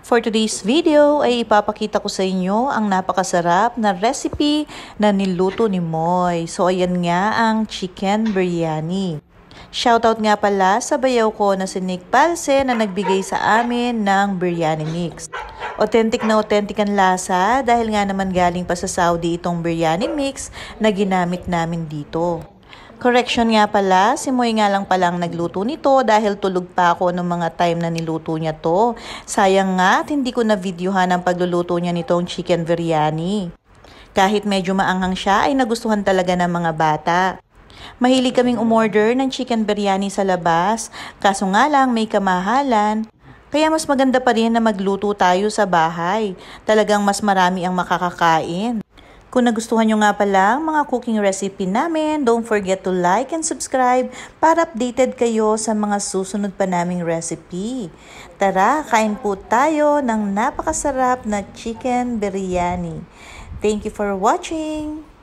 For today's video ay ipapakita ko sa inyo ang napakasarap na recipe na niluto ni Moy. So ayan nga ang chicken biryani. Shoutout nga pala sa bayaw ko na si Nick Palse na nagbigay sa amin ng biryani mix. Authentic na authentic ang lasa dahil nga naman galing pa sa Saudi itong biryani mix na ginamit namin dito. Correction nga pala, si Moy nga lang palang nagluto nito dahil tulog pa ako noong mga time na niluto niya to. Sayang nga at hindi ko na videohan ang pagluluto niya nitong chicken biryani. Kahit medyo maanghang siya ay nagustuhan talaga ng mga bata. Mahilig kaming umorder ng chicken biryani sa labas, kaso nga lang may kamahalan. Kaya mas maganda pa rin na magluto tayo sa bahay. Talagang mas marami ang makakakain. Kung nagustuhan nyo nga pala mga cooking recipe namin, don't forget to like and subscribe para updated kayo sa mga susunod pa naming recipe. Tara, kain po tayo ng napakasarap na chicken biryani. Thank you for watching!